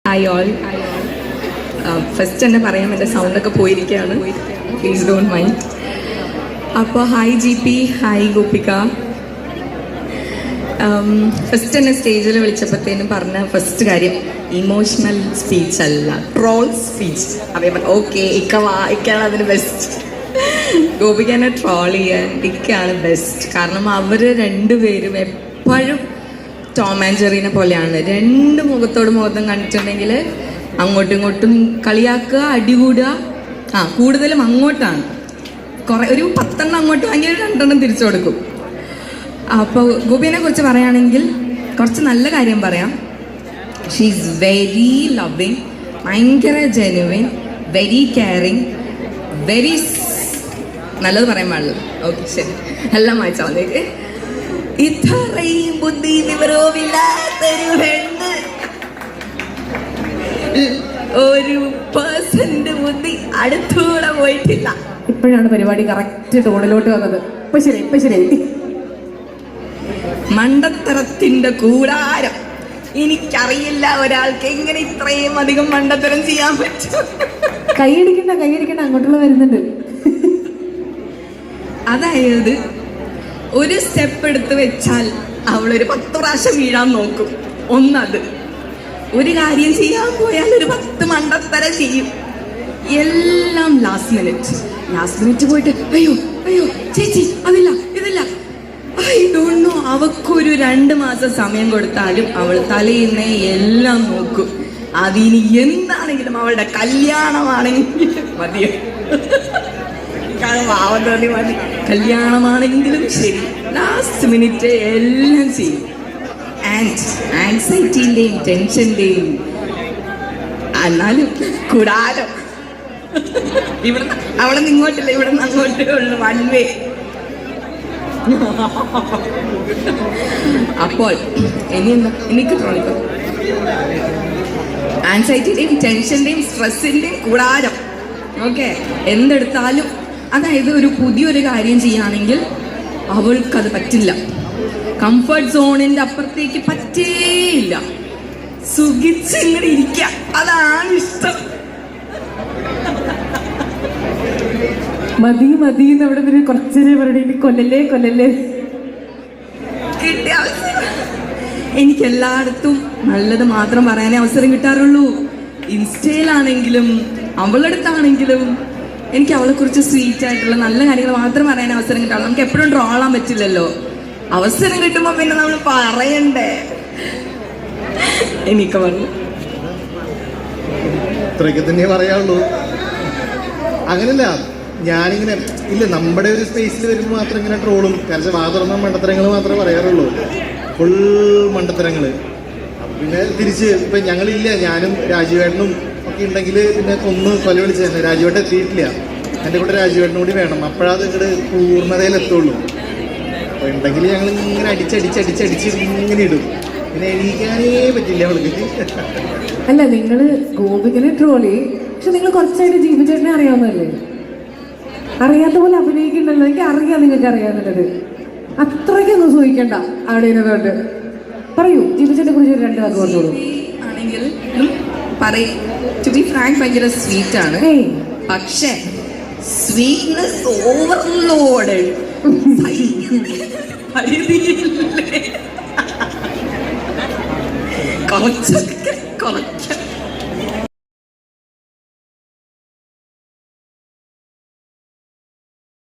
Hi all. First തന്നെ പറയാം, എൻ്റെ സൗണ്ടൊക്കെ പോയിരിക്കുകയാണ്, പ്ലീസ് ഡോണ്ട് മൈൻഡ്. അപ്പോൾ hi G P, hi Gopika. First തന്നെ സ്റ്റേജിൽ വിളിച്ചപ്പോഴത്തേനും പറഞ്ഞ ഫസ്റ്റ് കാര്യം ഇമോഷണൽ സ്പീച്ച് അല്ല, ട്രോൾ സ്പീച്ച്. അതേപോലെ ഓക്കെ ഇക്കാണ് അതിന് ബെസ്റ്റ്. ഗോപികനെ ട്രോൾ ചെയ്യാൻ ഇക്കാണ് ബെസ്റ്റ്. കാരണം അവർ രണ്ടുപേരും എപ്പോഴും ടോം ആൻഡ് ജെറിനെ പോലെയാണ്. രണ്ട് മുഖത്തോട് മുഖത്തും കണ്ടിട്ടുണ്ടെങ്കിൽ അങ്ങോട്ടും ഇങ്ങോട്ടും കളിയാക്കുക, അടികൂടുക. കൂടുതലും അങ്ങോട്ടാണ്. ഒരു 10 അങ്ങോട്ട് വാങ്ങിയ 2 തിരിച്ചു കൊടുക്കും. അപ്പോൾ ഗോപിനെ കുറിച്ച് പറയുകയാണെങ്കിൽ കുറച്ച് നല്ല കാര്യം പറയാം. ഷീ ഈസ് വെരി ലവിങ്, ഭയങ്കര ജെനുവിൻ, വെരി കെയറിങ്, വെരി നല്ലത് പറയാൻ പാടില്ല. ഓക്കെ ശരി, എല്ലാം വായിച്ചാൽ മതി. ഇത്രയും ബുദ്ധി വിവരവുമില്ലാത്തൊരു പെണ്ണ്, ഒരു പേഴ്സന്റെ ബുദ്ധി അടുത്തൂടെ പോയിട്ടില്ല. ഇപ്പോഴാണ് പരിപാടി കറക്റ്റ് ടോണിലോട്ട് വന്നത്. ഇപ്പൊ ശരി. മണ്ടത്തരത്തിന്റെ കൂടാരം. എനിക്കറിയില്ല ഒരാൾക്ക് എങ്ങനെ ഇത്രയും അധികം മണ്ടത്തരം ചെയ്യാൻ പറ്റും. കൈയടിക്കണ്ട, അങ്ങോട്ടുള്ള വരുന്നുണ്ട്. അതായത് ഒരു സ്റ്റെപ്പ് എടുത്ത് വെച്ചാൽ അവളൊരു 10 പ്രാവശ്യം വീഴാൻ നോക്കും. ഒന്നത്, ഒരു കാര്യം ചെയ്യാൻ പോയാൽ ഒരു 10 മണ്ടത്തരം ചെയ്യും. എല്ലാം ലാസ്റ്റ് മിനിറ്റ് പോയിട്ട് അയ്യോ ചേച്ചി അതില്ല ഇതില്ല, ഐ ഡോണ്ട് നോ. അവക്കൊരു 2 മാസം സമയം കൊടുത്താലും അവൾ തലേന്ന് എല്ലാം നോക്കും. അതിന് എന്താണെങ്കിലും അവളുടെ കല്യാണമാണെങ്കിലും മതിയോ, മതി, കല്യാണമാണെങ്കിലും ശരി, ലാസ്റ്റ് മിനിറ്റ് എല്ലാം ചെയ്യും. ആൻസൈറ്റിന്റെയും ടെൻഷന്റെയും എന്നാലും കൂടാലോ. ഇവിടുന്ന് അവിടെ നിന്ന് ഇങ്ങോട്ടില്ല, ഇവിടെ നിന്ന് അങ്ങോട്ടേ ഉള്ളു, 1 വേ. അപ്പോൾ ഇനി എന്താ, എനിക്ക് തോന്നിക്കോ, ആൻസൈറ്റിന്റെയും ടെൻഷന്റെയും സ്ട്രെസ്സിന്റെയും കൂടാരം. ഓക്കെ, എന്തെടുത്താലും അതായത് ഒരു പുതിയൊരു കാര്യം ചെയ്യുകയാണെങ്കിൽ അവൾക്കത് പറ്റില്ല. കംഫർട്ട് സോണിന്റെ അപ്പുറത്തേക്ക് പറ്റേയില്ല. സുഖിച്ചിങ്ങനെ ഇരിക്കുക, അതാണ് ഇഷ്ടം. മതി അവിടെ നിന്ന് കുറച്ചേരെ പറയണേ, കൊല്ലല്ലേ കിട്ടിയ അവസരം. എനിക്ക് എല്ലായിടത്തും നല്ലത് മാത്രം പറയാനേ അവസരം കിട്ടാറുള്ളൂ. ഇൻസ്റ്റയിലാണെങ്കിലും അവളടുത്താണെങ്കിലും എനിക്ക് അവളെ കുറിച്ച് സ്വീറ്റ് ആയിട്ടുള്ള നല്ല കാര്യങ്ങൾ മാത്രം പറയാൻ അവസരം കിട്ടാറുള്ളൂ. നമുക്ക് എപ്പോഴും ട്രോളാൻ പറ്റില്ലല്ലോ. അവസരം കിട്ടുമ്പോ പിന്നെ നമ്മൾ പറയണ്ടേ. എനിക്ക് പറഞ്ഞു ഇത്രയൊക്കെ തന്നെ പറയാനുള്ളൂ. അങ്ങനല്ല, ഞാനിങ്ങനെ ഇല്ല, നമ്മുടെ ഒരു സ്പേസിൽ വരുമ്പോൾ മാത്രം ഇങ്ങനെ ട്രോളും. കാരണം തുറന്ന മണ്ടത്തരങ്ങൾ മാത്രമേ പറയാറുള്ളൂ, ഫുൾ മണ്ടത്തരങ്ങൾ. പിന്നെ തിരിച്ച് ഇപ്പം ഞങ്ങളില്ല, ഞാനും രാജീവേട്ടനും ഒക്കെ ഉണ്ടെങ്കിൽ പിന്നെ കൊല വിളിച്ച് തന്നെ. രാജീവേട്ടൻ എത്തിയിട്ടില്ല, എൻ്റെ കൂടെ രാജീവേട്ടനും കൂടി വേണം, അപ്പോഴത് ഇങ്ങോട്ട് പൂർണ്ണതയിലെത്തുള്ളൂ. അപ്പോൾ ഉണ്ടെങ്കിൽ ഞങ്ങൾ ഇങ്ങനെ അടിച്ച് ഇങ്ങനെ ഇടും. പിന്നെ എണീക്കാനേ പറ്റില്ല അവൾക്ക്. അല്ല, നിങ്ങൾ ഗോപികനെ ട്രോളി, പക്ഷെ നിങ്ങൾ കുറച്ചായിട്ട് ജീവിച്ചേട്ടനെ അറിയാവുന്നതല്ലേ? അറിയാത്ത പോലെ അഭിനയിക്കണ്ടല്ലോ. എനിക്ക് അറിയാം, നിങ്ങൾക്ക് അറിയാന്നുള്ളത്. അത്രയ്ക്കൊന്നും സൂഹിക്കണ്ട അവിടെ ഇരുന്നുകൊണ്ട്. പറയൂ, ജീവിച്ചതിനെ കുറിച്ച് 2 വാക്ക് പറഞ്ഞോളൂ. ആണെങ്കിൽ ടു ബി ഫ്രാങ്ക് ഭയങ്കര സ്വീറ്റ് ആണ്, പക്ഷേ സ്വീറ്റ്നെസ് ഓവർലോഡ്. കുറച്ചൊക്കെ